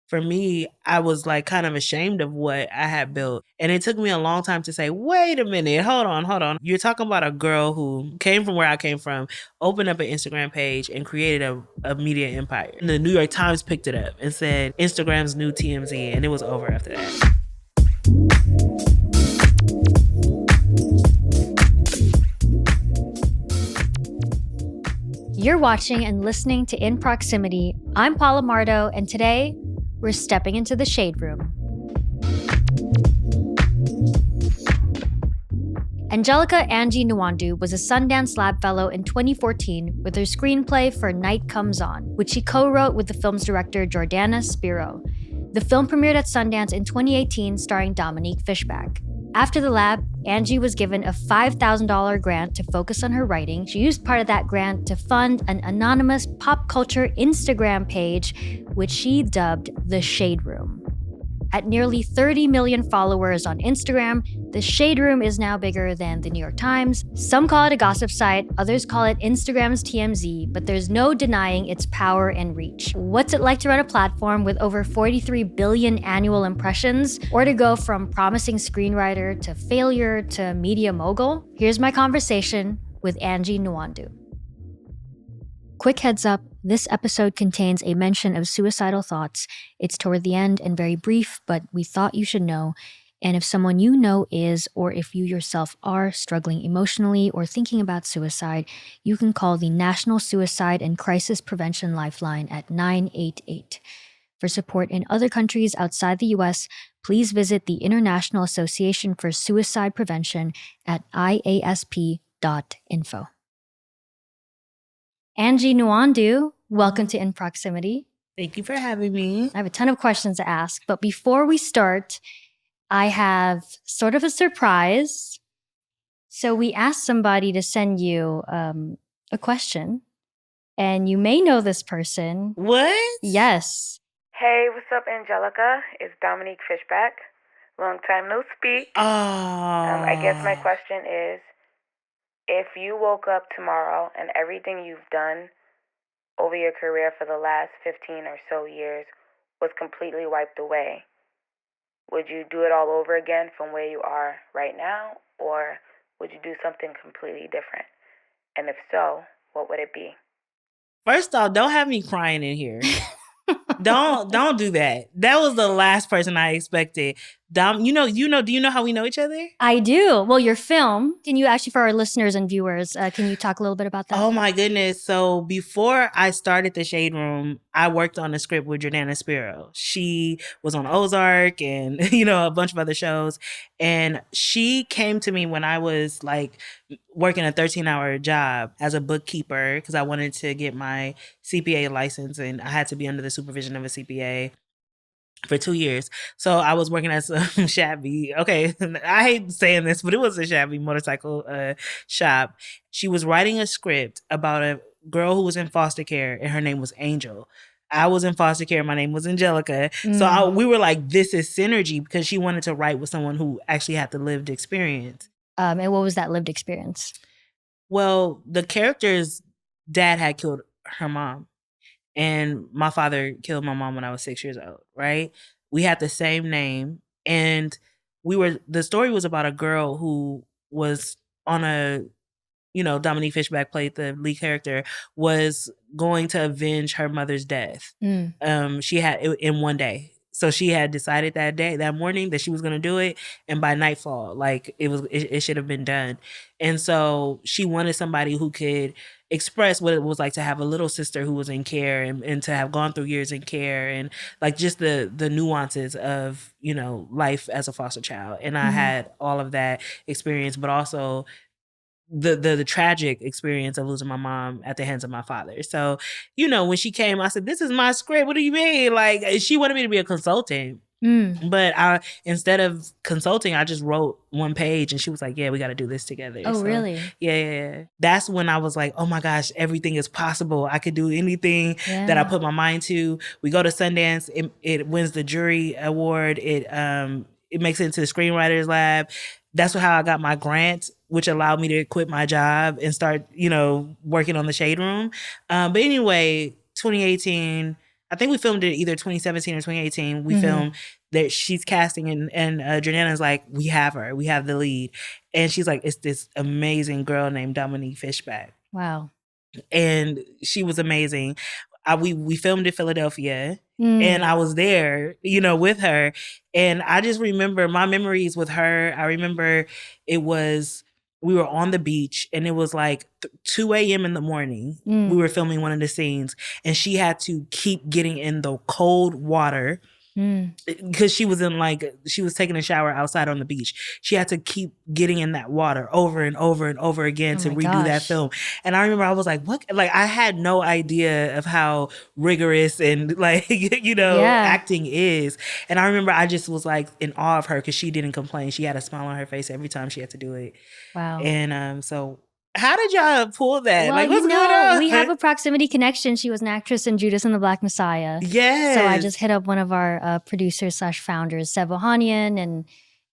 for me, I was like kind of ashamed of what I had built. And it took me a long time to say, wait a minute, hold on. You're talking about a girl who came from where I came from, opened up an Instagram page and created a media empire. And the New York Times picked it up and said, Instagram's new TMZ. And it was over after that. You're watching and listening to In Proximity. I'm Paola Mardo, and today we're stepping into the shade room. Angelica Angie Nwandu was a Sundance Lab Fellow in 2014 with her screenplay for Night Comes On, which she co-wrote with the film's director Jordana Spiro. The film premiered at Sundance in 2018, starring Dominique Fishback. After the lab, Angie was given a $5,000 grant to focus on her writing. She used part of that grant to fund an anonymous pop culture Instagram page, which she dubbed The Shade Room. At nearly 30 million followers on Instagram, The Shade Room is now bigger than the New York Times. Some call it a gossip site, others call it Instagram's TMZ, but there's no denying its power and reach. What's it like to run a platform with over 43 billion annual impressions, or to go from promising screenwriter to failure to media mogul? Here's my conversation with Angie Nwandu. Quick heads up, this episode contains a mention of suicidal thoughts. It's toward the end and very brief, but we thought you should know. And if someone you know is, or if you yourself are struggling emotionally or thinking about suicide, you can call the National Suicide and Crisis Prevention Lifeline at 988. For support in other countries outside the US, please visit the International Association for Suicide Prevention at iasp.info. Angie Nwandu, welcome to In Proximity. Thank you for having me. I have a ton of questions to ask, but before we start, I have sort of a surprise. So we asked somebody to send you a question, and you may know this person. What? Yes. Hey, what's up, Angelica? It's Dominique Fishback. Long time no speak. I guess my question is, if you woke up tomorrow and everything you've done over your career for the last 15 or so years was completely wiped away, would you do it all over again from where you are right now, or would you do something completely different? And if so, what would it be? First off, don't have me crying in here. Don't do that. That was the last person I expected. Dom, do you know how we know each other? I do. Well, your film, can you actually, for our listeners and viewers, can you talk a little bit about that? Oh my goodness. So before I started The Shade Room, I worked on a script with Jordana Spiro. She was on Ozark and, a bunch of other shows. And she came to me when I was like working a 13-hour job as a bookkeeper because I wanted to get my CPA license and I had to be under the supervision of a CPA for 2 years. So I was working at some shabby, I hate saying this, but it was a shabby motorcycle shop. She was writing a script about a girl who was in foster care and her name was Angel. I was in foster care. My name was Angelica. So we were like, this is synergy because she wanted to write with someone who actually had the lived experience. And what was that lived experience? Well, the character's dad had killed her mom. And my father killed my mom when I was 6 years old, right? We had the same name. And the story was about a girl who was on Dominique Fishback played the lead character, was going to avenge her mother's death. She had it in one day. So she had decided that morning that she was going to do it. And by nightfall, like it should have been done. And so she wanted somebody who could express what it was like to have a little sister who was in care and to have gone through years in care and like just the nuances of, life as a foster child. And I had all of that experience, but also the tragic experience of losing my mom at the hands of my father. So, when she came, I said, this is my script. What do you mean? Like, she wanted me to be a consultant. But instead of consulting, I just wrote one page and she was like, yeah, we got to do this together. Oh, so, really? Yeah. That's when I was like, oh my gosh, everything is possible. I could do anything that I put my mind to. We go to Sundance. It wins the jury award. It makes it into the Screenwriters Lab. That's how I got my grant, which allowed me to quit my job and start, working on The Shade Room. But anyway, 2018, I think we filmed it either 2017 or 2018. We filmed that she's casting and Jordana's like, we have her. We have the lead. And she's like, it's this amazing girl named Dominique Fishback. Wow. And she was amazing. We filmed in Philadelphia and I was there, you know, with her. And I just remember my memories with her. I remember we were on the beach and it was like 2 a.m. in the morning. We were filming one of the scenes and she had to keep getting in the cold water because she was taking a shower outside on the beach. She had to keep getting in that water over and over and over again to redo that film. And I remember I was like, what? Like, I had no idea of how rigorous and like, you know, acting is. And I remember I just was like in awe of her because she didn't complain. She had a smile on her face every time she had to do it. Wow. And so how did y'all pull that? Well, like, what's going on? We have a proximity connection. She was an actress in Judas and the Black Messiah. Yes. So I just hit up one of our producers/founders, Seb Ohanian,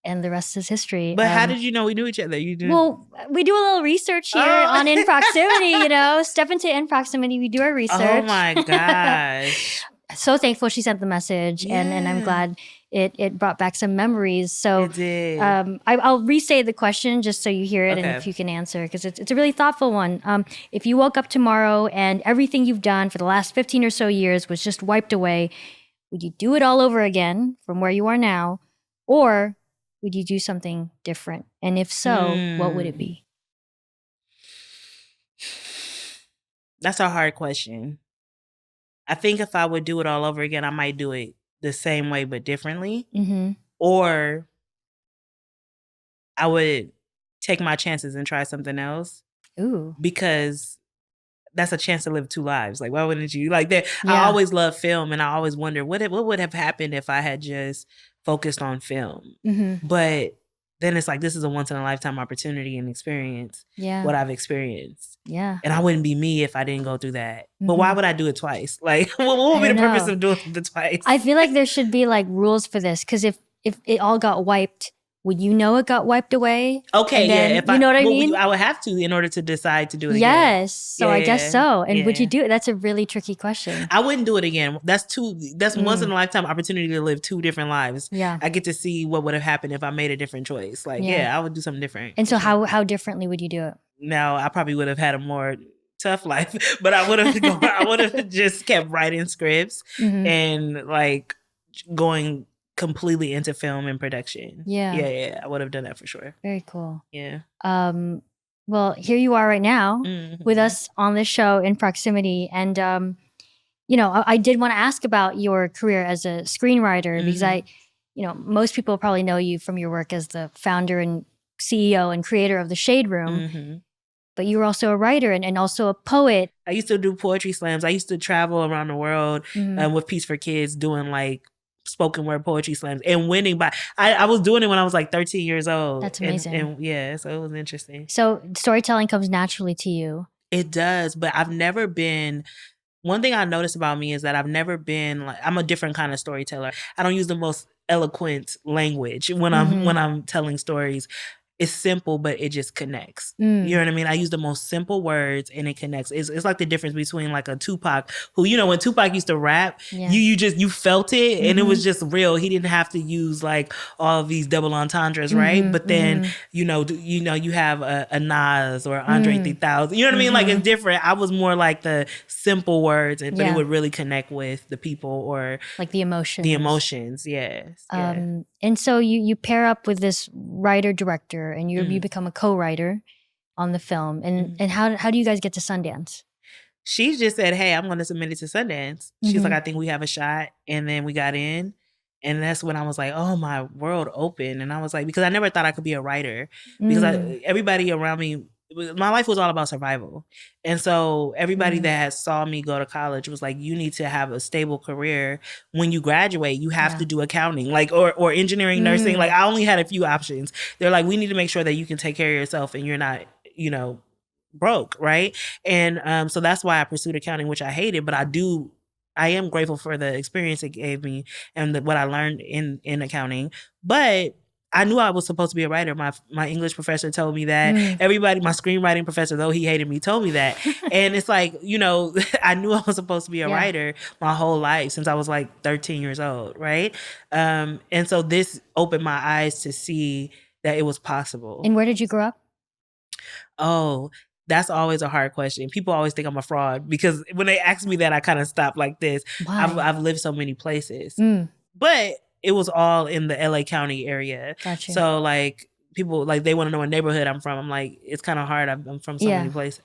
and the rest is history. But how did you know we knew each other? You did. Well, we do a little research here on In Proximity, you know. Step into In Proximity, we do our research. Oh my gosh. So thankful she sent the message, and I'm glad it brought back some memories. So it did. I'll re-say the question just so you hear it and if you can answer, because it's a really thoughtful one. If you woke up tomorrow and everything you've done for the last 15 or so years was just wiped away, would you do it all over again from where you are now? Or would you do something different? And if so, what would it be? That's a hard question. I think if I would do it all over again, I might do it the same way but differently. Or I would take my chances and try something else. Ooh. Because that's a chance to live 2 lives. Like, why wouldn't you? Like that. Yeah. I always love film and I always wonder what would have happened if I had just focused on film. But then it's like, this is a once in a lifetime opportunity and experience what I've experienced. Yeah. And I wouldn't be me if I didn't go through that. But why would I do it twice? Like, what would be the purpose of doing it twice? I feel like there should be like rules for this. Because if it all got wiped, would you know it got wiped away? Okay, then, If you know what I mean? I would have to in order to decide to do it again. Yes. So I guess so. And would you do it? That's a really tricky question. I wouldn't do it again. That's once in a lifetime opportunity to live 2 different lives. Yeah. I get to see what would have happened if I made a different choice. Like, I would do something different. And so how differently would you do it? Now, I probably would have had a more tough life, but I would have just kept writing scripts and like going completely into film and production. Yeah. I would have done that for sure. Very cool. Yeah. Well, here you are right now with us on this show In Proximity. And, you know, I did want to ask about your career as a screenwriter because most people probably know you from your work as the founder and CEO and creator of The Shade Room. But you were also a writer and also a poet. I used to do poetry slams. I used to travel around the world with Peace for Kids doing like spoken word poetry slams and winning by I was doing it when I was like 13 years old. That's amazing. And so it was interesting. So storytelling comes naturally to you. It does, but I've never been. One thing I noticed about me is that I've never been like, I'm a different kind of storyteller. I don't use the most eloquent language when I'm telling stories. It's simple, but it just connects. You know what I mean? I use the most simple words and it connects. It's like the difference between like a Tupac who, you know, when Tupac used to rap, you felt it and it was just real. He didn't have to use like all of these double entendres, right? But then, you have a Nas or Andre 3000. You know what I mean? Like it's different. I was more like the simple words, but it would really connect with the people or like the emotions. Yes. And so you pair up with this writer-director and you become a co-writer on the film. And how do you guys get to Sundance? She just said, hey, I'm going to submit it to Sundance. She's like, I think we have a shot. And then we got in. And that's when I was like, oh, my world opened. And I was like, because I never thought I could be a writer. Because everybody around me, my life was all about survival. And so everybody that saw me go to college was like, you need to have a stable career. When you graduate, you have to do accounting, like or engineering, nursing. Like I only had a few options. They're like, we need to make sure that you can take care of yourself and you're not, broke, right? And so that's why I pursued accounting, which I hated, but I am grateful for the experience it gave me and what I learned in accounting. But I knew I was supposed to be a writer. My English professor told me that. Everybody, my screenwriting professor, though he hated me, told me that. And it's like, I knew I was supposed to be a writer my whole life since I was like 13 years old, right? And so this opened my eyes to see that it was possible. And where did you grow up? Oh, that's always a hard question. People always think I'm a fraud because when they ask me that, I kind of stop like this. Why? I've lived so many places, but it was all in the LA County area. Gotcha. So like people like they want to know what neighborhood I'm from. I'm like, it's kind of hard. I'm from so many places.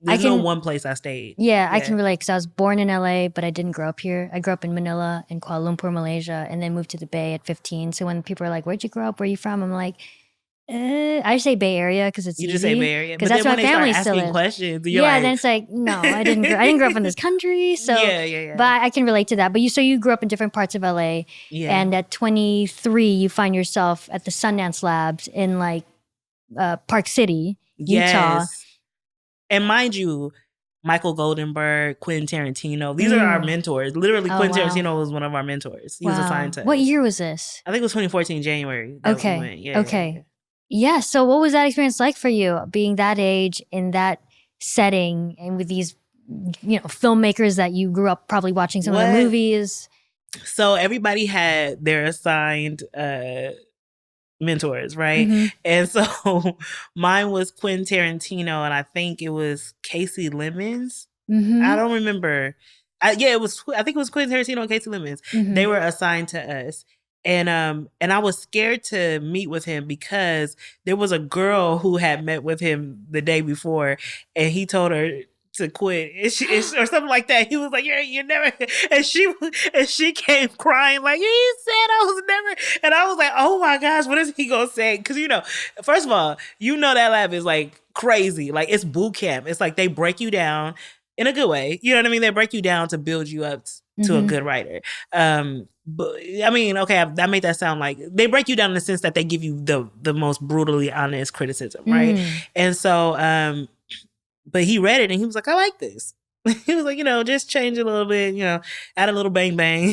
There's no one place I stayed. Yeah, I can relate because I was born in LA, but I didn't grow up here. I grew up in Manila and Kuala Lumpur, Malaysia, and then moved to the Bay at 15. So when people are like, "Where'd you grow up? Where are you from?" I'm like, I say Bay Area because it's you easy. Just say Bay Area because that's where my family still lives. Questions, then it's like, no, I didn't grow up in this country. So yeah. But I can relate to that. But you grew up in different parts of LA, and at 23 you find yourself at the Sundance Labs in like Park City, Utah. Yes. And mind you, Michael Goldenberg, Quentin Tarantino. These are our mentors. Literally, Quentin Tarantino was one of our mentors. He was assigned to us. What year was this? I think it was 2014, January. Okay. We went. Yeah. So what was that experience like for you, being that age in that setting and with these, filmmakers that you grew up probably watching some of the movies? So everybody had their assigned mentors, right? And so mine was Quentin Tarantino, and I think it was Casey Lemmons. I don't remember. I think it was Quentin Tarantino and Casey Lemmons. They were assigned to us. And I was scared to meet with him because there was a girl who had met with him the day before, and he told her to quit, or something like that. He was like, "You're never," and she came crying like, "He said I was never," and I was like, "Oh my gosh, what is he gonna say?" Because first of all, that lab is like crazy, like it's boot camp. It's like they break you down in a good way. You know what I mean? They break you down to build you up to a good writer. But I mean, okay, I made that sound like they break you down in the sense that they give you the most brutally honest criticism, right? And so, but he read it and he was like, "I like this." He was like, just change it a little bit, add a little bang bang.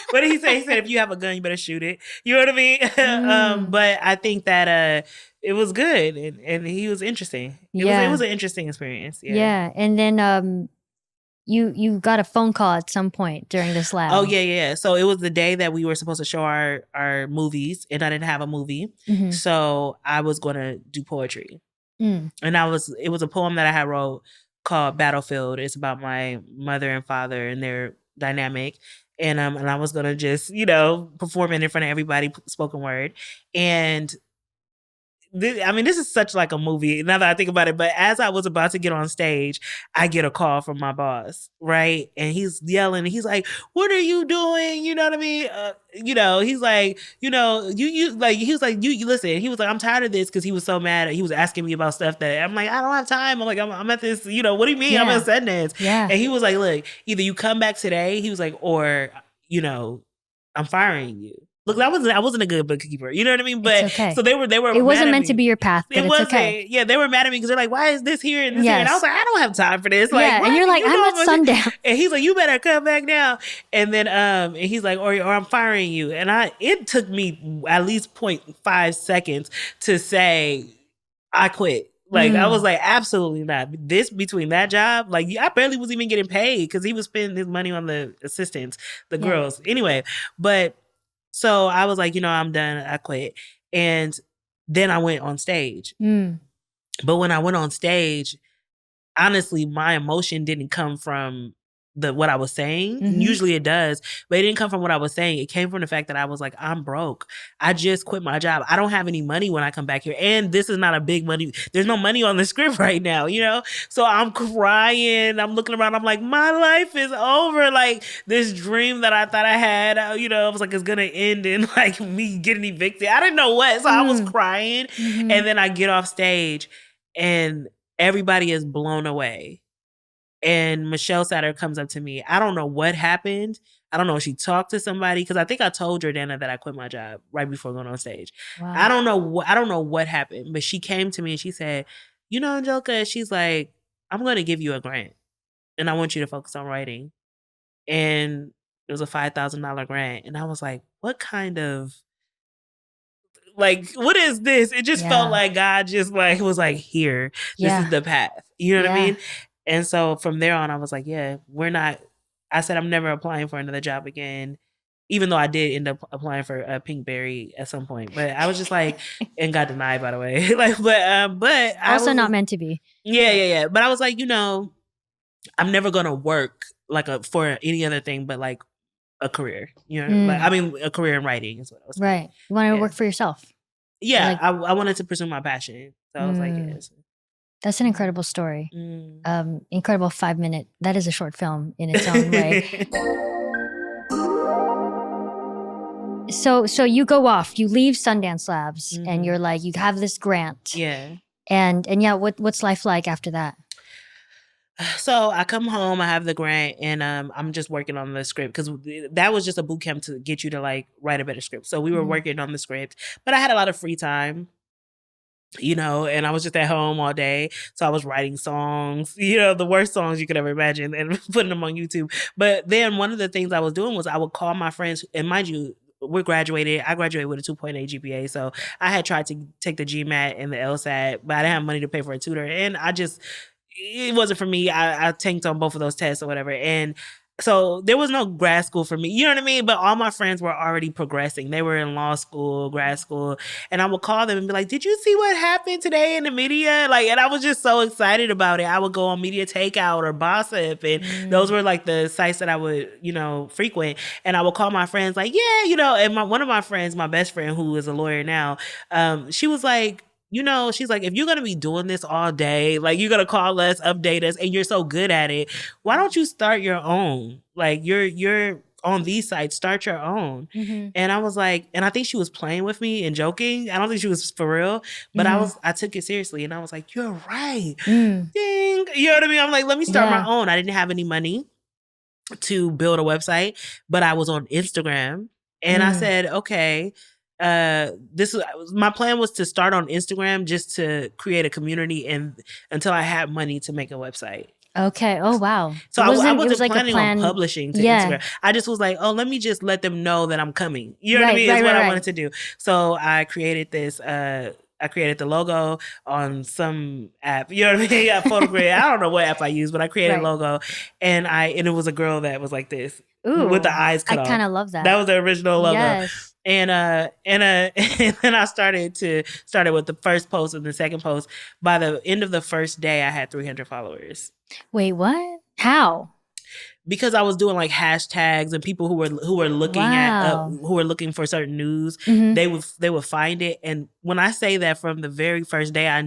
What did he say? He said, "If you have a gun, you better shoot it." You know what I mean? But I think that it was good and he was interesting. It was an interesting experience. Yeah. And then you got a phone call at some point during this lab. Oh yeah. So it was the day that we were supposed to show our movies, and I didn't have a movie, so I was gonna do poetry. And it was a poem that I had wrote called Battlefield. It's about my mother and father and their dynamic. And I was gonna just, perform it in front of everybody, spoken word. And this is such like a movie now that I think about it. But as I was about to get on stage, I get a call from my boss, right? And he's yelling. He's like, "What are you doing?" You know what I mean? He's like, you like, he was like, you listen. He was like, "I'm tired of this," because he was so mad. He was asking me about stuff that I'm like, "I don't have time." I'm like, I'm at this. What do you mean? I'm at Sundance. Yeah. And he was like, "Look, either you come back today," he was like, "or I'm firing you." Look, I wasn't a good bookkeeper. You know what I mean? But okay. So they were. It wasn't meant to be your path. But it's okay. Yeah, they were mad at me because they're like, "Why is this here and this here?" And I was like, "I don't have time for this." Like, and you're like, "I'm at Sundance." And he's like, "You better come back now." And then and he's like, or I'm firing you. And it took me at least 0.5 seconds to say I quit. Like, I was like, absolutely not. This between that job, like, I barely was even getting paid because he was spending his money on the assistants, the girls. Anyway, but. So I was like, I'm done. I quit. And then I went on stage. But when I went on stage, honestly, my emotion didn't come from what I was saying. Usually it does, but it didn't come from what I was saying. It came from the fact that I was like, I'm broke. I just quit my job. I don't have any money when I come back here. And this is not a big money. There's no money on the script right now, So I'm crying. I'm looking around. I'm like, my life is over. Like this dream that I thought I had, I was like, it's going to end in like me getting evicted. I didn't know what. So I was crying. And then I get off stage and everybody is blown away. And Michelle Satter comes up to me. I don't know what happened. I don't know if she talked to somebody because I think I told Jordana that I quit my job right before going on stage. Wow. I don't know what happened, but she came to me and she said, Angelica, she's like, "I'm going to give you a grant and I want you to focus on writing." And it was a $5,000 grant. And I was like, what kind of Like, what is this? It just felt like God just like was like, here, this is the path. You know what I mean? And so from there on, I was like, yeah, I said, I'm never applying for another job again. Even though I did end up applying for a Pinkberry at some point, but I was just like, and got denied, by the way. Like, but I also was, not meant to be. Yeah. But I was like, I'm never gonna work like for any other thing but like a career. Like I mean, a career in writing is what I was saying. Right. You want to work for yourself. Yeah, like, I wanted to pursue my passion, so I was like, yes. That's an incredible story. Incredible 5-minute. That is a short film in its own way. So you go off, you leave Sundance Labs, and you're like, you have this grant. Yeah. And what's life like after that? So I come home, I have the grant, and I'm just working on the script because that was just a boot camp to get you to like write a better script. So we were working on the script, but I had a lot of free time. And I was just at home all day. So I was writing songs, the worst songs you could ever imagine, and putting them on YouTube. But then one of the things I was doing was I would call my friends, and mind you, I graduated with a 2.8 GPA. So I had tried to take the GMAT and the LSAT, but I didn't have money to pay for a tutor. And it wasn't for me. I tanked on both of those tests or whatever. And so there was no grad school for me. You know what I mean? But all my friends were already progressing. They were in law school, grad school. And I would call them and be like, did you see what happened today in the media? Like, and I was just so excited about it. I would go on Media Takeout or Gossip. And those were like the sites that I would, frequent. And I would call my friends like, yeah, and one of my friends, my best friend, who is a lawyer now, she was like, she's like, if you're going to be doing this all day, like you're going to call us, update us, and you're so good at it, why don't you start your own? Like you're on these sites, start your own. And I was like, and I think she was playing with me and joking. I don't think she was for real, but I took it seriously, and I was like, you're right. Ding. You know what I mean? I'm like, let me start my own. I didn't have any money to build a website, but I was on Instagram, and I said, okay, my plan was to start on Instagram just to create a community and until I had money to make a website. Okay. Oh, wow. So I wasn't planning on publishing to Instagram. I just was like, let me just let them know that I'm coming. You know what I mean? It's what I wanted to do. So I created this, I created the logo on some app. You know what I mean? Photogrid. I don't know what app I used, but I created a logo, and it was a girl that was like this. Ooh, with the eyes cut off. I kind of love that. That was the original logo. Yes. And then I started with the first post and the second post. By the end of the first day, I had 300 followers. Wait, what? How? Because I was doing like hashtags, and people who were looking who were looking for certain news, they would find it. And when I say that, from the very first day, I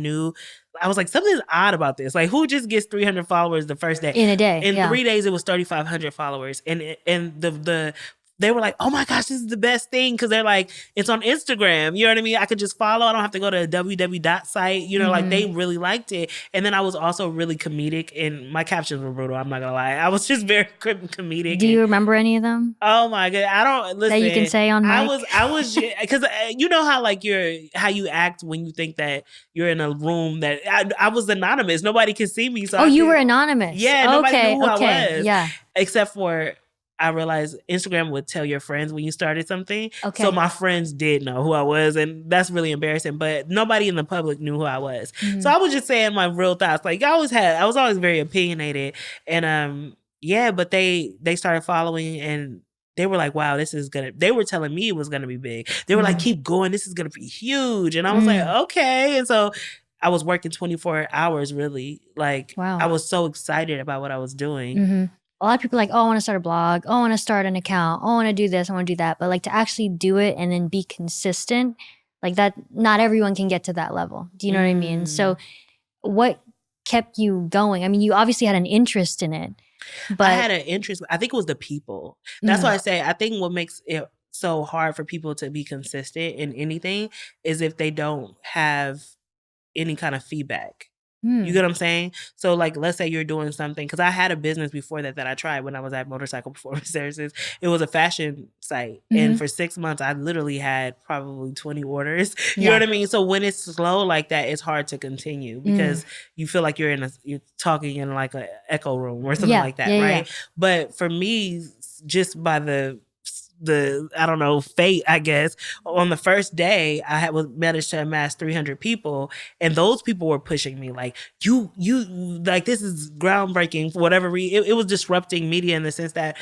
was like, something's odd about this. Like, who just gets 300 followers the first day? In a day. In 3 days, it was 3,500 followers. And they were like, oh my gosh, this is the best thing. Because they're like, it's on Instagram. You know what I mean? I could just follow. I don't have to go to a www site. Like they really liked it. And then I was also really comedic, and my captions were brutal. I'm not going to lie. I was just very comedic. Do you remember any of them? Oh my God. I don't, listen. That you can say on mic? I was, because you know how like how you act when you think that you're in a room that, I was anonymous. Nobody could see me. So you were anonymous? Yeah. Nobody knew who I was. Yeah. Except for, I realized Instagram would tell your friends when you started something. Okay. So my friends did know who I was, and that's really embarrassing. But nobody in the public knew who I was. So I was just saying my real thoughts. Like I was always very opinionated, and but they started following, and they were like, wow, they were telling me it was gonna be big. They were like, keep going, this is gonna be huge. And I was like, okay. And so I was working 24 hours, really. Like, wow. I was so excited about what I was doing. A lot of people are like, oh, I want to start a blog. Oh, I want to start an account. Oh, I want to do this. I want to do that. But like to actually do it and then be consistent, like that, not everyone can get to that level. Do you know what I mean? So what kept you going? I mean, you obviously had an interest in it. But I had an interest. I think it was the people. That's why I say, I think what makes it so hard for people to be consistent in anything is if they don't have any kind of feedback. You get what I'm saying? So like, let's say you're doing something, because I had a business before that I tried when I was at Motorcycle Performance Services. It was a fashion site. And for 6 months, I literally had probably 20 orders. You know what I mean? So when it's slow like that, it's hard to continue because you feel like you're talking in like an echo room or something like that, right? But for me, just by the I don't know, fate, I guess. On the first day, I had managed to amass 300 people, and those people were pushing me like, you like, this is groundbreaking for whatever reason. It was disrupting media in the sense that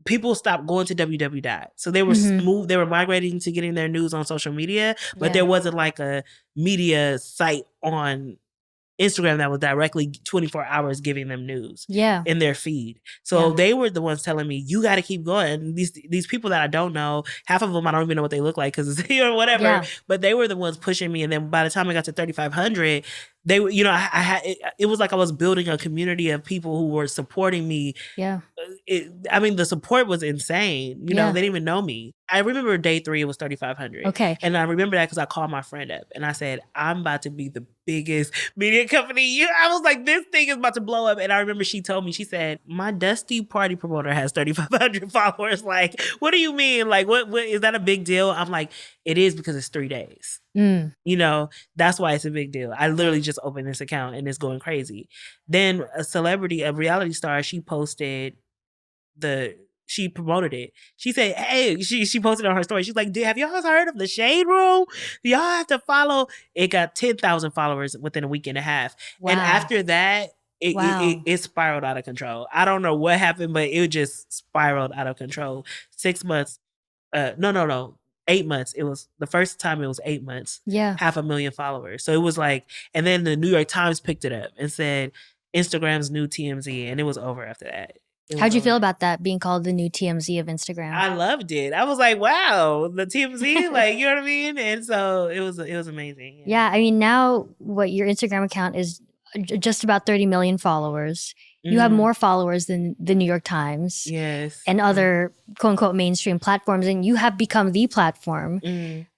people stopped going to www. So they were moved, they were migrating to getting their news on social media, but there wasn't like a media site on Instagram that was directly 24 hours giving them news in their feed. So they were the ones telling me, you got to keep going. And these people that I don't know, half of them, I don't even know what they look like because it's whatever. Yeah. But they were the ones pushing me. And then by the time I got to 3,500, they were, I had, it was like I was building a community of people who were supporting me. Yeah. The support was insane. They didn't even know me. I remember day 3, it was 3,500. Okay. And I remember that because I called my friend up and I said, I'm about to be the biggest media company. I was like, this thing is about to blow up. And I remember she told me, she said, my dusty party promoter has 3,500 followers. Like, what do you mean? Like, what is that a big deal? I'm like, it is because it's 3 days. That's why it's a big deal. I literally just opened this account and it's going crazy. Then a reality star, she posted she promoted it. She said, hey, she posted on her story. She's like, have y'all heard of the Shade Room? Y'all have to follow. It got 10,000 followers within a week and a half. Wow. And after that, it spiraled out of control. I don't know what happened, but it just spiraled out of control. 6 months. No. 8 months. It was the first time it was 8 months. Yeah. 500,000 followers. So it was like, and then the New York Times picked it up and said, Instagram's new TMZ. And it was over after that. How'd you feel about that, being called the new TMZ of Instagram? I loved it. I was like, wow, the TMZ, like, you know what I mean? And so it was amazing. Yeah, I mean, now your Instagram account is just about 30 million followers. You have more followers than the New York Times. Yes. And other quote unquote mainstream platforms, and you have become the platform.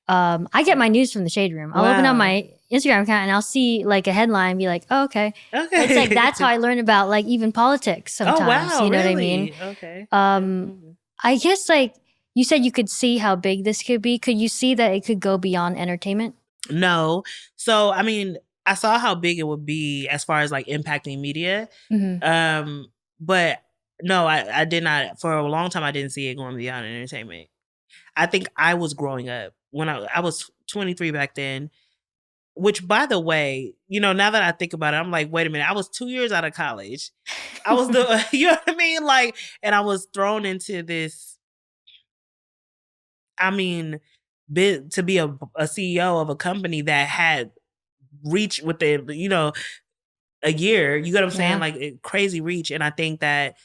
I get my news from the Shade Room. I'll open up my Instagram account and I'll see like a headline and be like, oh, okay. It's like, that's how I learn about like even politics sometimes. Oh, wow, you know really? What I mean? Okay. I guess like you said you could see how big this could be. Could you see that it could go beyond entertainment? No. So, I mean, I saw how big it would be as far as like impacting media. But no, I did not. For a long time, I didn't see it going beyond entertainment. I think I was growing up when I was 23 back then, which, by the way, now that I think about it, I'm like, wait a minute, I was 2 years out of college. I was you know what I mean? Like, and I was thrown into this, to be a CEO of a company that had reach within, a year, you get what I'm saying? Like, crazy reach. And I think that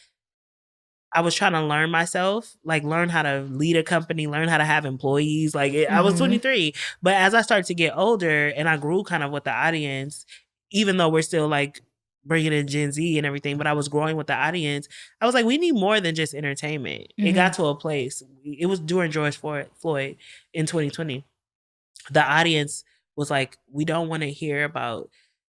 I was trying to learn myself, like learn how to lead a company, learn how to have employees. Like I was 23, but as I started to get older and I grew kind of with the audience, even though we're still like bringing in Gen Z and everything, but I was growing with the audience. I was like, we need more than just entertainment. It got to a place. It was during George Floyd in 2020. The audience was like, we don't want to hear about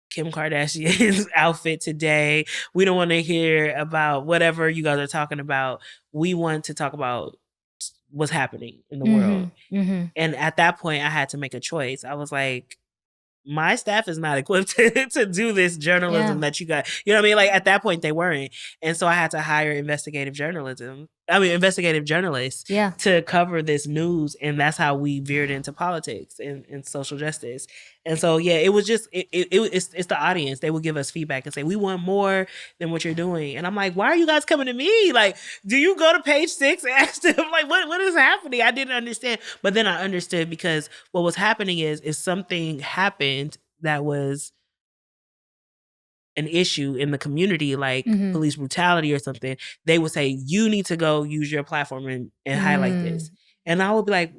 Kim Kardashian's outfit today. We don't want to hear about whatever you guys are talking about. We want to talk about what's happening in the world. And at that point, I had to make a choice. I was like, my staff is not equipped to do this journalism that you got. You know what I mean? Like at that point, they weren't. And so I had to hire investigative journalists to cover this news. And that's how we veered into politics and social justice. And so, yeah, it was just, it's the audience. They would give us feedback and say, we want more than what you're doing. And I'm like, why are you guys coming to me? Like, do you go to Page 6 and ask them, like, what is happening? I didn't understand. But then I understood, because what was happening is something happened that was an issue in the community, like police brutality or something, they would say, you need to go use your platform and highlight this. And I would be like,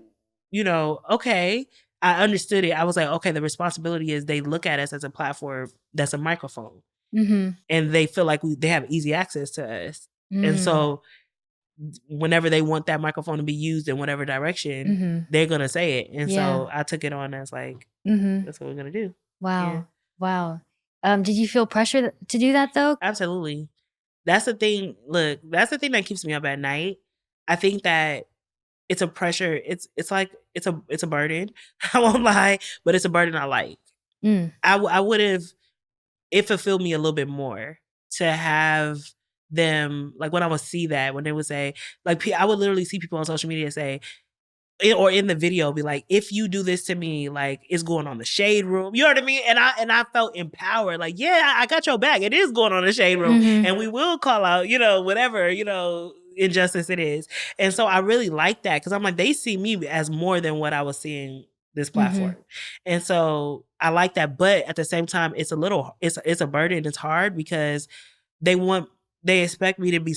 okay. I understood it. I was like, okay, the responsibility is they look at us as a platform that's a microphone. And they feel like they have easy access to us. And so whenever they want that microphone to be used in whatever direction, they're going to say it. And so I took it on as like, that's what we're going to do. Wow. Yeah. Wow. Did you feel pressure to do that though? Absolutely. That's the thing. Look, that's the thing that keeps me up at night. I think that it's a pressure. It's like, it's a burden. I won't lie, but it's a burden I like. I would have, it fulfilled me a little bit more to have them, like when I would see that, when they would say, like, I would literally see people on social media say, or in the video be like, if you do this to me, like it's going on the shade room. You know what I mean? And I felt empowered. Like, yeah, I got your back. It is going on the shade room. And we will call out, whatever, injustice it is. And so I really like that because I'm like, they see me as more than what I was seeing this platform. And so I like that. But at the same time, it's a burden. It's hard because they expect me to be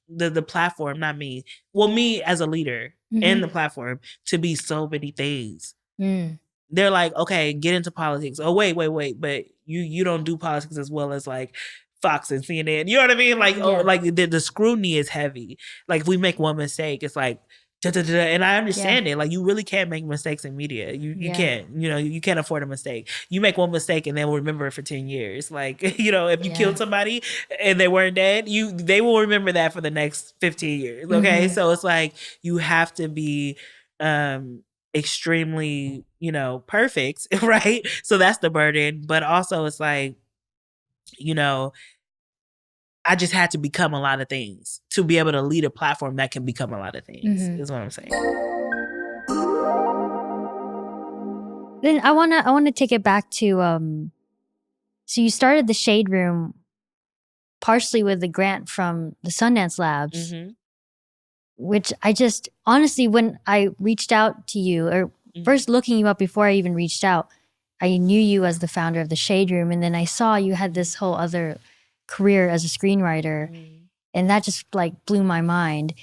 the platform, not me. Well, me as a leader and the platform to be so many things. They're like, okay, get into politics. Oh, wait. But you don't do politics as well as like Fox and CNN. You know what I mean? Like, like the scrutiny is heavy. Like if we make one mistake, it's like, and I understand it. Like you really can't make mistakes in media. You can't. You can't afford a mistake. You make one mistake and they will remember it for 10 years. Like, if you killed somebody and they weren't dead, they will remember that for the next 15 years. Okay. So it's like you have to be extremely, perfect, right? So that's the burden. But also it's like, I just had to become a lot of things to be able to lead a platform that can become a lot of things, is what I'm saying. Then I wanna take it back to so you started the Shade Room partially with the grant from the Sundance Labs, which I just honestly, when I reached out to you, or first looking you up before I even reached out, I knew you as the founder of the Shade Room, and then I saw you had this whole other career as a screenwriter, and that just like blew my mind.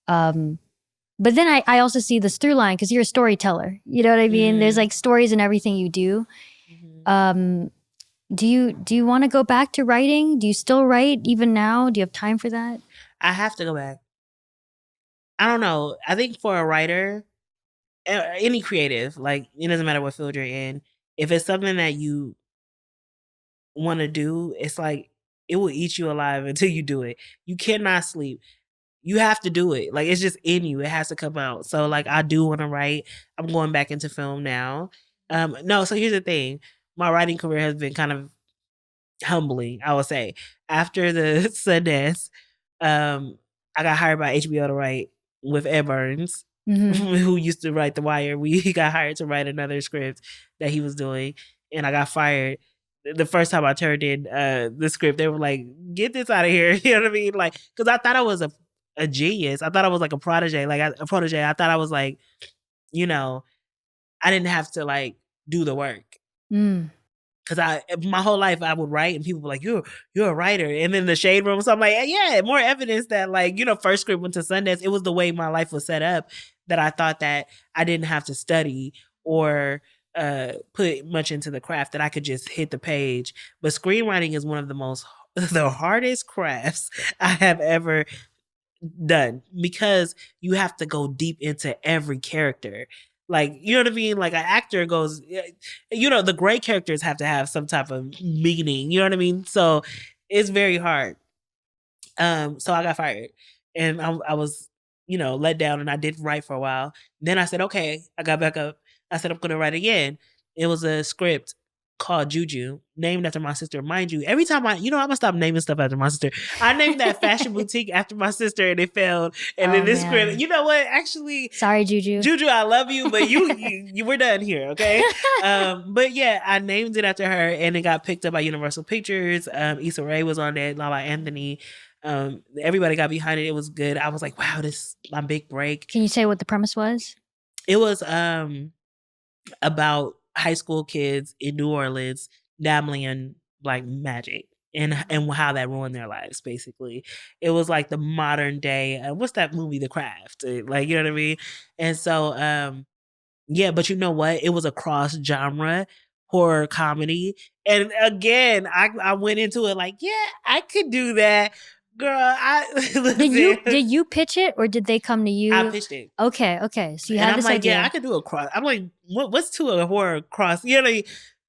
But then I also see this through line because you're a storyteller. You know what I mean? There's like stories in everything you do. Do you want to go back to writing? Do you still write even now? Do you have time for that? I have to go back. I don't know. I think for a writer, any creative, like it doesn't matter what field you're in, if it's something that you want to do, it's like it will eat you alive until you do it. You cannot sleep. You have to do it. Like it's just in you. It has to come out. So like I do want to write. I'm going back into film now. No, so here's the thing. My writing career has been kind of humbling, I would say. After the Sundance, I got hired by HBO to write with Ed Burns, who used to write The Wire. He got hired to write another script that he was doing, and I got fired. The first time I turned in the script, they were like, "Get this out of here!" You know what I mean? Like, because I thought I was a genius. I thought I was like a protege. I thought I was like, I didn't have to like do the work. Because my whole life I would write and people were like, you're a writer. And then the Shade Room. So I'm like, yeah, more evidence that like, first script went to Sundance. It was the way my life was set up that I thought that I didn't have to study or put much into the craft, that I could just hit the page. But screenwriting is one of the hardest crafts I have ever done, because you have to go deep into every character. Like, you know what I mean? Like an actor goes, the great characters have to have some type of meaning. You know what I mean? So it's very hard. So I got fired and I was, let down, and I did write for a while. Then I said, okay, I got back up. I said, I'm going to write again. It was a script called Juju, named after my sister. Mind you, every time I'm going to stop naming stuff after my sister. I named that fashion boutique after my sister and it failed. And then this script, you know what? Actually, sorry, Juju. Juju, I love you, but you were done here, okay? But yeah, I named it after her and it got picked up by Universal Pictures. Issa Rae was on there, Lala Anthony. Everybody got behind it. It was good. I was like, wow, this is my big break. Can you say what the premise was? It was about high school kids in New Orleans dabbling in like magic and how that ruined their lives. Basically, it was like the modern day. What's that movie, The Craft? Like, you know what I mean? And so, yeah. But you know what? It was a cross genre horror comedy, and again, I went into it like, yeah, I could do that. Girl, did you pitch it or did they come to you? I pitched it. Okay. So you had this idea. Yeah, I could do a cross. I'm like, what's to a horror cross? You know,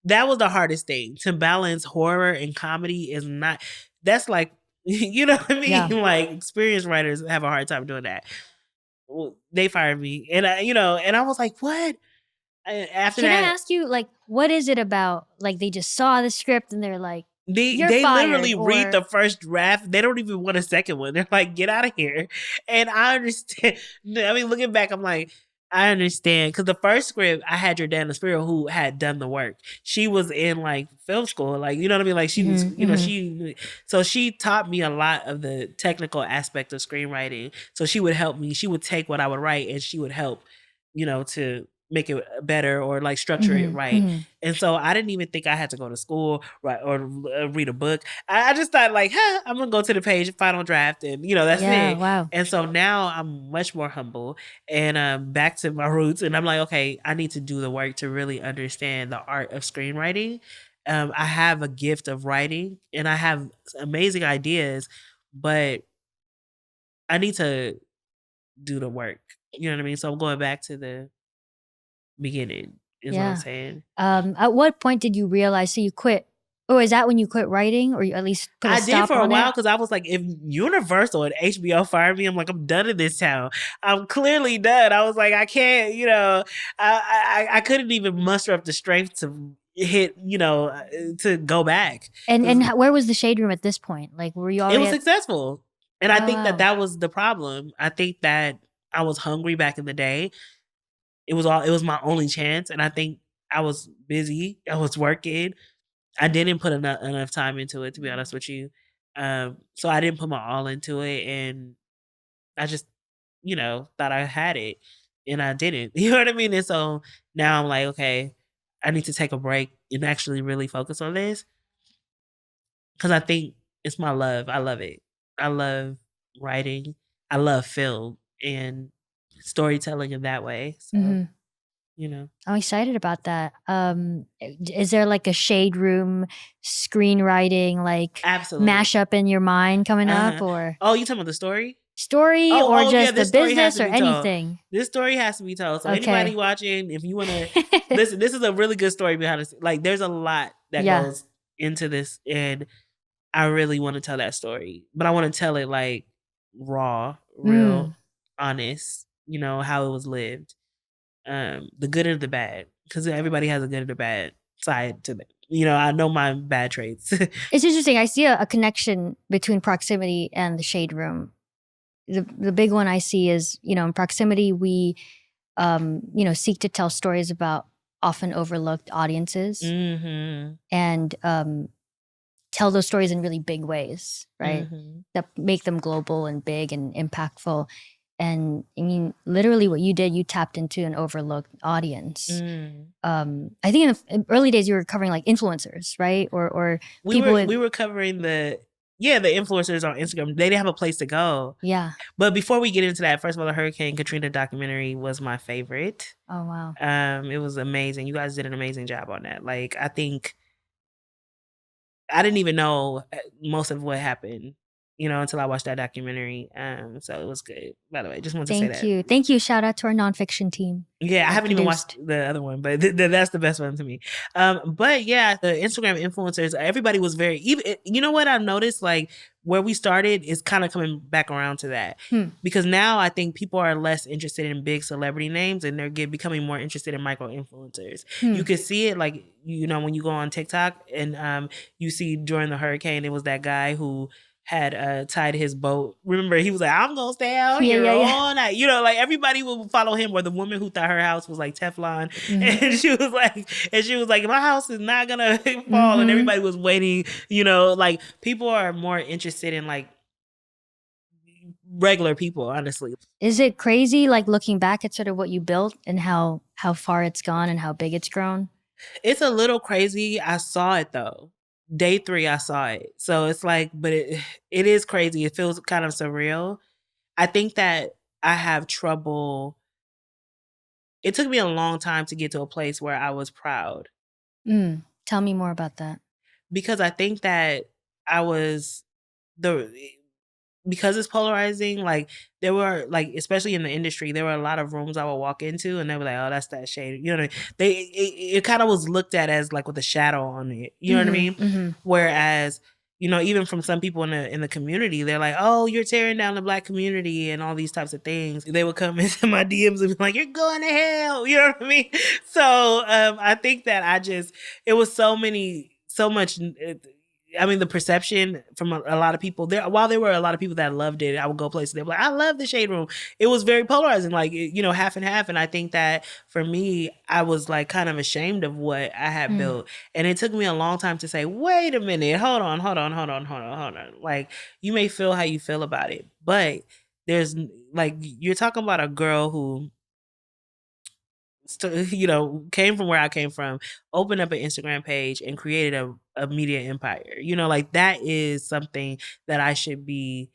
that was the hardest thing, to balance horror and comedy. Is not. That's like, you know what I mean? Yeah. Like experienced writers have a hard time doing that. Well, they fired me, and I was like, what? After Can I ask you, like, what is it about? Like, they just saw the script and they're like, They literally read the first draft. They don't even want a second one. They're like, get out of here. And I understand. I mean, looking back, I'm like, I understand. Because the first script, I had Jordana Spiro, who had done the work. She was in like film school. Like, you know what I mean? Like she was, you know, so she taught me a lot of the technical aspect of screenwriting. So she would help me. She would take what I would write and she would help, you know, to make it better or like structure it right. And so I didn't even think I had to go to school or read a book. I just thought like, I'm going to go to the page, final draft, and you know, that's it. Wow. And so now I'm much more humble and back to my roots. And I'm like, okay, I need to do the work to really understand the art of screenwriting. I have a gift of writing and I have amazing ideas, but I need to do the work. You know what I mean? So I'm going back to the beginning is what I'm saying. At what point did you realize, so you quit? Oh, is that when you quit writing, or you at least put a stop on it? I did for a while because I was like, if Universal and HBO fired me, I'm like, I'm done in this town. I'm clearly done. I was like, I can't, you know, I couldn't even muster up the strength to hit, you know, to go back. And where was the Shade Room at this point? Like, were you already? It was successful. And I think that was the problem. I think that I was hungry back in the day. It was my only chance. And I think I was busy. I was working. I didn't put enough time into it, to be honest with you. So I didn't put my all into it. And I just, you know, thought I had it and I didn't. You know what I mean? And so now I'm like, okay, I need to take a break and actually really focus on this. Because I think it's my love. I love it. I love writing. I love film and storytelling in that way. So, you know. I'm excited about that. Is there like a Shade Room screenwriting like mashup in your mind coming up, or? Oh, you talking about the story? Or just the business or anything? This story has to be told. So anybody watching, if you want to listen, this is a really good story behind it. Like there's a lot that goes into this, and I really want to tell that story, but I want to tell it like raw, real, honest. You know how it was lived, the good and the bad, because everybody has a good and a bad side to them. You know, I know my bad traits. It's interesting. I see a connection between Proximity and the Shade Room. The big one I see is, you know, in Proximity we, you know, seek to tell stories about often overlooked audiences and tell those stories in really big ways, right? That make them global and big and impactful. And I mean, literally what you did, you tapped into an overlooked audience. I think in early days you were covering like influencers, right? Or we were covering the influencers on Instagram. They didn't have a place to go. Yeah. But before we get into that, first of all, the Hurricane Katrina documentary was my favorite. Oh wow. It was amazing. You guys did an amazing job on that. Like I think I didn't even know most of what happened, you know, until I watched that documentary. So it was good. By the way, just wanted to say that. Thank you. Shout out to our nonfiction team. Yeah, I haven't even watched the other one, but that's the best one to me. But yeah, the Instagram influencers, everybody was very, even, you know what I've noticed, like where we started is kind of coming back around to that. Because now I think people are less interested in big celebrity names and they're becoming more interested in micro influencers. You could see it like, you know, when you go on TikTok and you see during the hurricane, it was that guy who had tied his boat. Remember, he was like, I'm gonna stay out here all night. You know, like everybody would follow him, or the woman who thought her house was like Teflon. And she was like, my house is not gonna fall. And everybody was waiting, you know, like people are more interested in like regular people, honestly. Is it crazy, like looking back at sort of what you built and how far it's gone and how big it's grown? It's a little crazy. I saw it though. Day 3, I saw it. So it's like, but it is crazy. It feels kind of surreal. I think that I have trouble. It took me a long time to get to a place where I was proud. Tell me more about that. Because I think that because it's polarizing, like there were like, especially in the industry, there were a lot of rooms I would walk into and they were like, oh, that's that shade. You know what I mean? It kind of was looked at as like with a shadow on it. You know what I mean? Whereas, you know, even from some people in the community, they're like, oh, you're tearing down the Black community and all these types of things. They would come into my DMs and be like, you're going to hell. You know what I mean? So I think that it was so much, I mean, the perception from a lot of people there, while there were a lot of people that loved it, I would go places, they were like, I love the Shade Room. It was very polarizing, like, you know, half and half. And I think that for me, I was like kind of ashamed of what I had built. And it took me a long time to say, wait a minute, hold on. Like, you may feel how you feel about it, but there's like, you're talking about a girl who, you know, came from where I came from, opened up an Instagram page and created a media empire. You know, like, that is something that I should be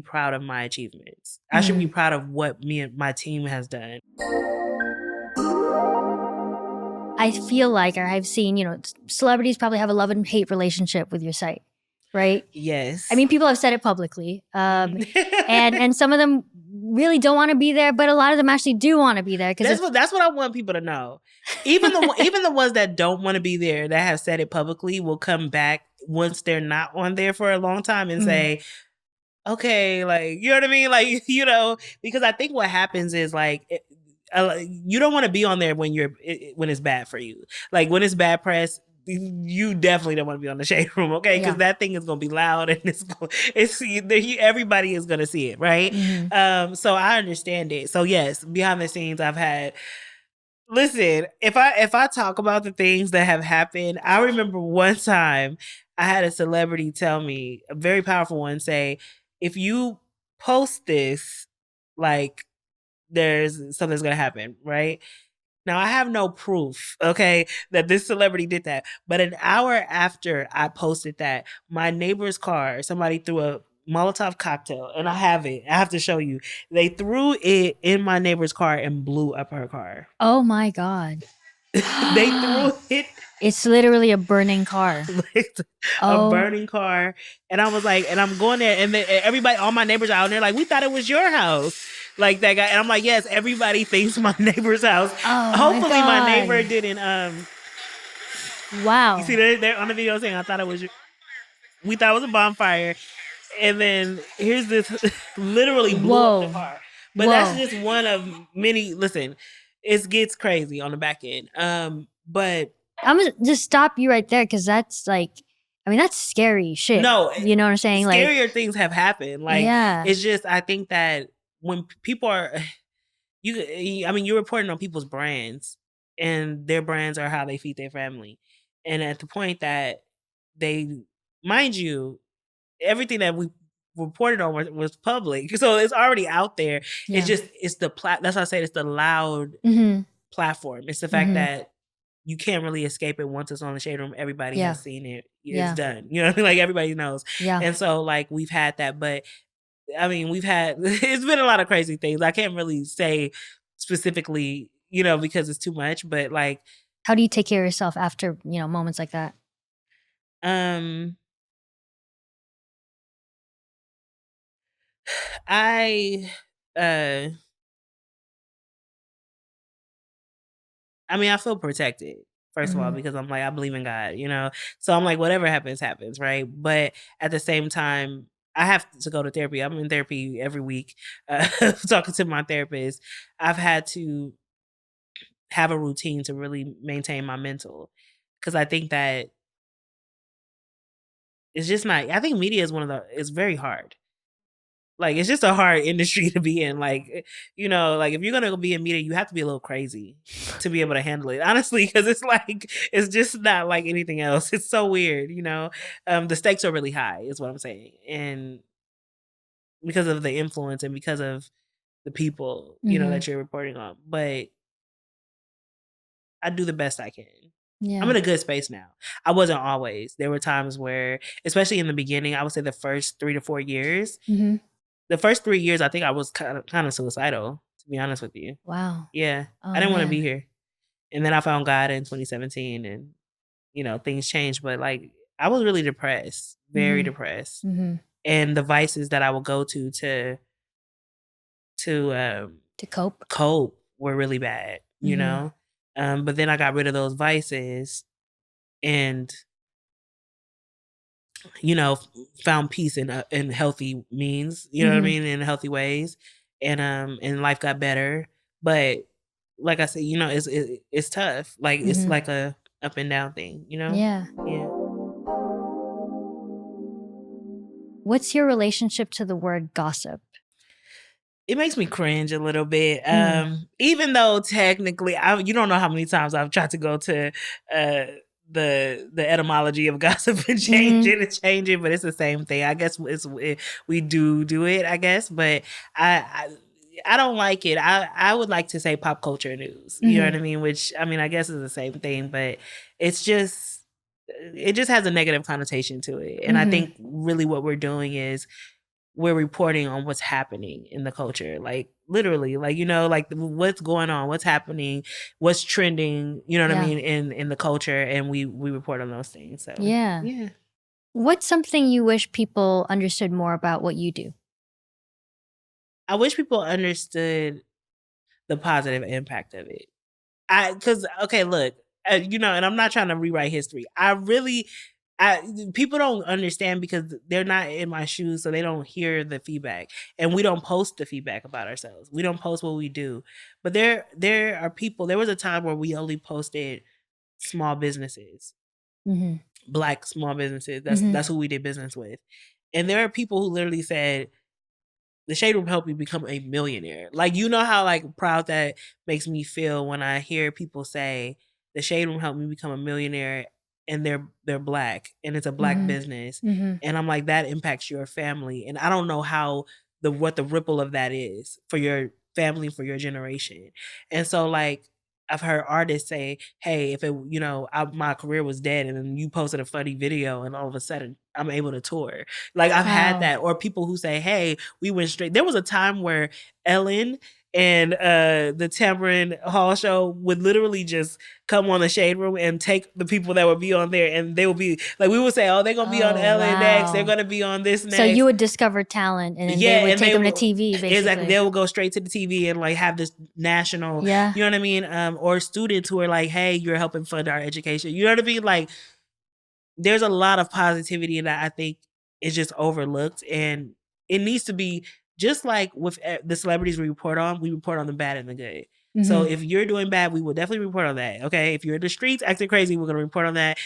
proud of my achievements. I should be proud of what me and my team has done. I feel like, or I've seen, you know, celebrities probably have a love and hate relationship with your site, right? Yes. I mean, people have said it publicly. And some of them really don't want to be there, but a lot of them actually do want to be there. That's what I want people to know. Even the ones that don't want to be there, that have said it publicly, will come back once they're not on there for a long time and say, okay, like, you know what I mean? Like, you know, because I think what happens is, like, you don't want to be on there when when it's bad for you. Like, when it's bad press, you definitely don't want to be on the Shade Room, okay? Because that thing is going to be loud and everybody is going to see it, right? So I understand it. So yes, behind the scenes, I've had. Listen, if I talk about the things that have happened, I remember one time I had a celebrity tell me, a very powerful one, say, if you post this, like, there's something's gonna happen, right? Now, I have no proof, okay, that this celebrity did that. But an hour after I posted that, my neighbor's car, somebody threw a Molotov cocktail, and I have it. I have to show you. They threw it in my neighbor's car and blew up her car. Oh my God. They threw it. It's literally a burning car. A burning car. And I was like, and I'm going there, and then everybody, all my neighbors are out there, like, we thought it was your house. Like, that guy. And I'm like, yes, everybody thinks my neighbor's house. Hopefully my neighbor didn't wow. You see, they're on the video saying, I thought it was we thought it was a bonfire. And then here's this literally blew up the car. But that's just one of many. Listen, it gets crazy on the back end. But I'm gonna just stop you right there, because that's like, I mean, that's scary shit. No, you know what I'm saying? Scarier like, things have happened. Like, it's just, I think that when people are, you're reporting on people's brands, and their brands are how they feed their family. And at the point that mind you, everything that we reported on was public, so it's already out there. It's just, that's why I say it's the loud platform. It's the fact that you can't really escape it. Once it's on the Shade Room, everybody has seen it. It's done. You know what I mean? Like, everybody knows. And so, like, we've had that, but I mean, it's been a lot of crazy things. I can't really say specifically, you know, because it's too much, but like. How do you take care of yourself after, you know, moments like that? I feel protected, first of all, because I'm like, I believe in God, you know? So I'm like, whatever happens, happens, right? But at the same time, I have to go to therapy. I'm in therapy every week, talking to my therapist. I've had to have a routine to really maintain my mental, because I think that it's just not, I think media is it's very hard. Like, it's just a hard industry to be in. Like, you know, like, if you're going to be in media, you have to be a little crazy to be able to handle it, honestly, because it's like, it's just not like anything else. It's so weird, you know? The stakes are really high, is what I'm saying. And because of the influence and because of the people, you know, that you're reporting on. But I do the best I can. Yeah. I'm in a good space now. I wasn't always. There were times where, especially in the beginning, I would say the first 3 to 4 years, the first 3 years, I think I was kind of suicidal, to be honest with you. Wow. Yeah. I didn't want to be here. And then I found God in 2017, and, you know, things changed. But, like, I was really depressed, very depressed. And the vices that I would go to cope were really bad, you know? But then I got rid of those vices and, you know, found peace in healthy means, you know what I mean, in healthy ways, and life got better. But like I said, you know, it's tough. Like, it's like a up and down thing, you know? Yeah. What's your relationship to the word gossip? It makes me cringe a little bit. Even though technically, you don't know how many times I've tried to go to the etymology of gossip and change it, but it's the same thing. I guess we do it, I guess, but I don't like it. I would like to say pop culture news. You know what I mean? Which, I mean, I guess is the same thing, but it just has a negative connotation to it. And I think really what we're doing is we're reporting on what's happening in the culture. Like literally, like, like what's going on, what's happening, what's trending, you know what I mean, in the culture. And we report on those things. So yeah. What's something you wish people understood more about what you do? I wish people understood the positive impact of it. Okay, look, and I'm not trying to rewrite history. People don't understand because they're not in my shoes, so they don't hear the feedback. And we don't post the feedback about ourselves. We don't post what we do. But there are people, there was a time where we only posted small businesses, Black small businesses. That's who we did business with. And there are people who literally said, the Shade Room helped me become a millionaire. Like, how like proud that makes me feel when I hear people say, the Shade Room helped me become a millionaire, and they're Black, and it's a Black business. And I'm like, that impacts your family. And I don't know what the ripple of that is for your family, for your generation. And so like, I've heard artists say, hey, if my career was dead and then you posted a funny video and all of a sudden I'm able to tour. Like I've had that. Or people who say, hey, we went straight. There was a time where Ellen and the Tamron Hall show would literally just come on the Shade Room and take the people that would be on there, and they would be like, we would say, oh, they're gonna be on Ellen next, they're gonna be on this next. So you would discover talent, and then they would take them to TV, basically. Exactly, they would go straight to the TV and like have this national, you know what I mean? Or students who are like, hey, you're helping fund our education. You know what I mean? Like, there's a lot of positivity that I think is just overlooked, and it needs to be. Just like with the celebrities we report on the bad and the good. So if you're doing bad, we will definitely report on that. Okay. If you're in the streets acting crazy, we're going to report on that.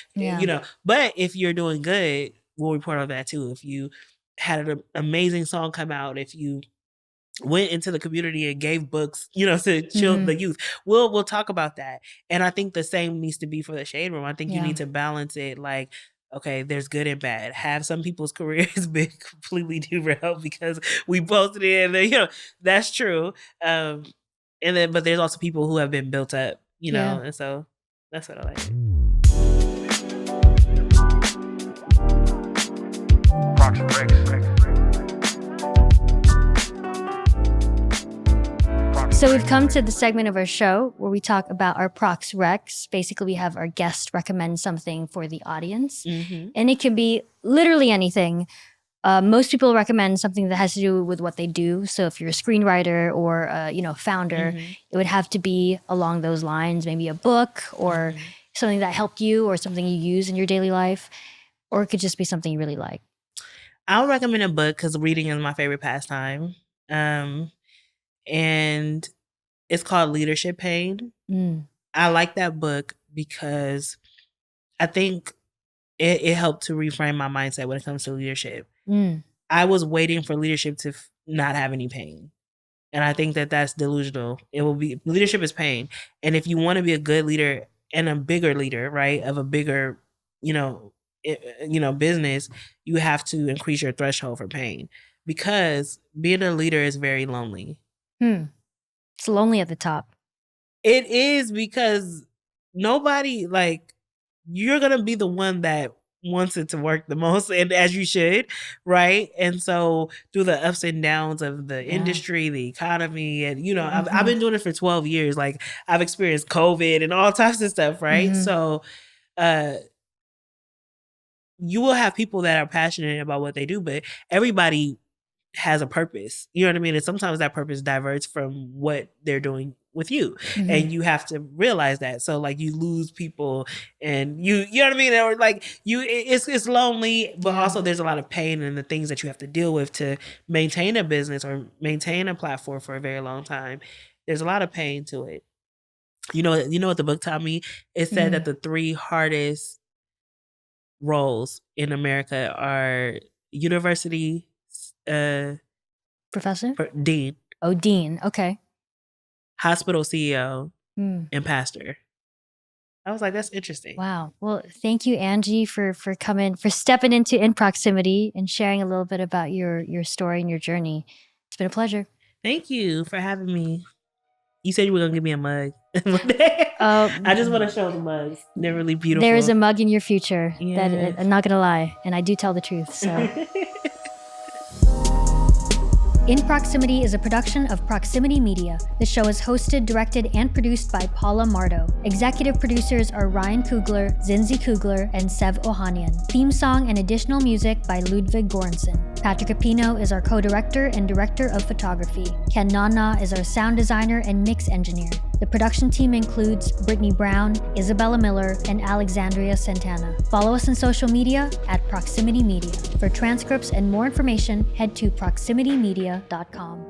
But if you're doing good, we'll report on that too. If you had an amazing song come out, if you went into the community and gave books, to the youth, we'll talk about that. And I think the same needs to be for the Shade Room. I think you need to balance it. Like, okay, there's good and bad. Have some people's careers been completely derailed because we posted it, and then, that's true. But there's also people who have been built up, and so that's what I like. Prox Recs. So we've come to the segment of our show where we talk about our Prox Recs. Basically, we have our guest recommend something for the audience. And it can be literally anything. Most people recommend something that has to do with what they do. So if you're a screenwriter or founder, it would have to be along those lines, maybe a book or something that helped you or something you use in your daily life. Or it could just be something you really like. I'll recommend a book because reading is my favorite pastime. And it's called Leadership Pain. I like that book because I think it helped to reframe my mindset when it comes to leadership. I was waiting for leadership to not have any pain. And I think that that's delusional. Leadership is pain. And if you want to be a good leader and a bigger leader, right, of a bigger, business, you have to increase your threshold for pain, because being a leader is very lonely. It's lonely at the top. It is, because nobody, like, you're going to be the one that wants it to work the most, and as you should, right? And so through the ups and downs of the industry, the economy, and, I've been doing it for 12 years. Like, I've experienced COVID and all types of stuff, right? So you will have people that are passionate about what they do, but everybody has a purpose. You know what I mean? And sometimes that purpose diverts from what they're doing with you. And you have to realize that. So like, you lose people, and you know what I mean? Or like, it's lonely, but also there's a lot of pain in the things that you have to deal with to maintain a business or maintain a platform for a very long time. There's a lot of pain to it. You know what the book taught me? It said that the 3 hardest roles in America are university Professor? Dean. Oh, Dean. Okay. Hospital CEO and pastor. I was like, that's interesting. Wow. Well, thank you, Angie, for stepping into In Proximity and sharing a little bit about your story and your journey. It's been a pleasure. Thank you for having me. You said you were going to give me a mug one day. I just want to show the mugs. They're really beautiful. There is a mug in your future that I'm not going to lie, and I do tell the truth. So. In Proximity is a production of Proximity Media. The show is hosted, directed, and produced by Paola Mardo. Executive producers are Ryan Kugler, Zinzi Kugler, and Sev Ohanian. Theme song and additional music by Ludwig Göransson. Patrick Apino is our co-director and director of photography. Ken Nana is our sound designer and mix engineer. The production team includes Brittany Brown, Isabella Miller, and Alexandria Santana. Follow us on social media at Proximity Media. For transcripts and more information, head to proximitymedia.com.